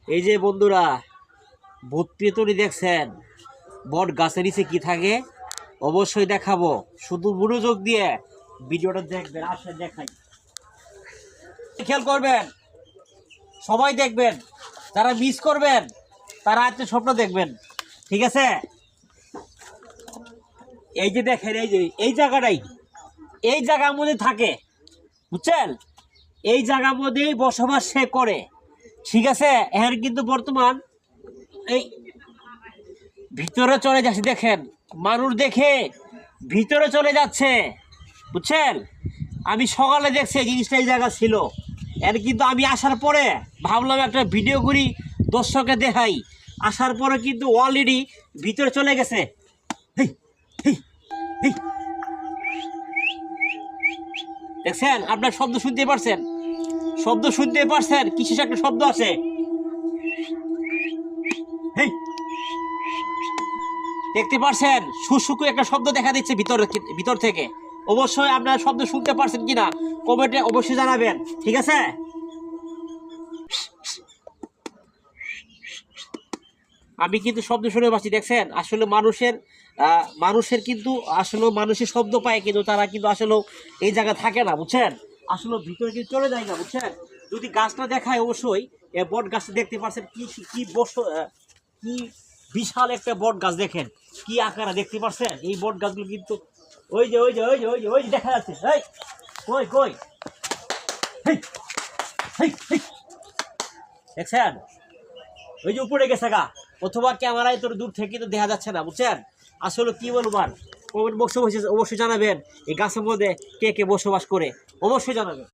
এই যে বন্ধুরা, ভূত পেতনি দেখছেন, বট গাছের নিচে কি থাকে অবশ্যই দেখাবো, শুধু মনোযোগ দিয়ে ভিডিওটা দেখবেন। আসেন দেখাই, খেয়াল করবেন, সবাই দেখবেন, যারা মিস করবেন তারা আজকে স্বপ্ন দেখবেন, ঠিক আছে? এই যে দেখেন, এই যে এই জায়গাটাই, এই জায়গার মধ্যে থাকে, বুঝছেন? এই জায়গার মধ্যেই বসবাস সে করে, ঠিক আছে? এর কিন্তু বর্তমান এই ভিতরে চলে যাচ্ছে, দেখেন মানুষ দেখে ভিতরে চলে যাচ্ছে, বুঝছেন? আমি সকালে দেখছি এই জিনিসটা এই জায়গা ছিল, এর কিন্তু আমি আসার পরে ভাবলাম একটা ভিডিও করি, দর্শককে দেখাই। আসার পরে কিন্তু অলরেডি ভিতরে চলে গেছে। হেই, হেই, হেই। দেখছেন? আপনার শব্দ শুনতে পারছেন? শব্দ শুনতে পারছেন? কিসের একটা শব্দ আছে। হেই, দেখতে পারছেন? সুসুকু একটা শব্দ দেখা দিচ্ছে ভিতর থেকে। অবশ্যই আপনারা শব্দ শুনতে পারছেন কিনা কমেন্টে অবশ্যই জানাবেন, ঠিক আছে? আমি কিন্তু শব্দ শুনে পাচ্ছি, দেখছেন? আসলে মানুষের কিন্তু আসলে মানুষের শব্দ পায়, কিন্তু তারা কিন্তু আসলে এই জায়গা থাকে না, বুঝছেন? আসলে ভিতরে কিন্তু চলে যায় না, বুঝছেন? যদি গাছটা দেখায় অবশ্যই, বট গাছটা দেখতে পাচ্ছেন কি কি কি বিশাল একটা বট গাছ, দেখেন কি আকারে, দেখতে পাচ্ছেন? এই বট গাছগুলো কিন্তু ওই যে ওই যে ওই যে ওই যে ওই যে দেখা যাচ্ছে। এই কই কই, হেই, হেই, হেই। দেখছেন? ওই যে উপরে গেছে গা, অথবা ক্যামেরায় তোর দূর থেকে তো দেখা যাচ্ছে না, বুঝছেন? আসলে কি বলবো আর, কমেন্ট বক্সে অবশ্যই জানাবেন এই গাছের মধ্যে কে কে বসবাস করে, অবশ্যই জানাবেন।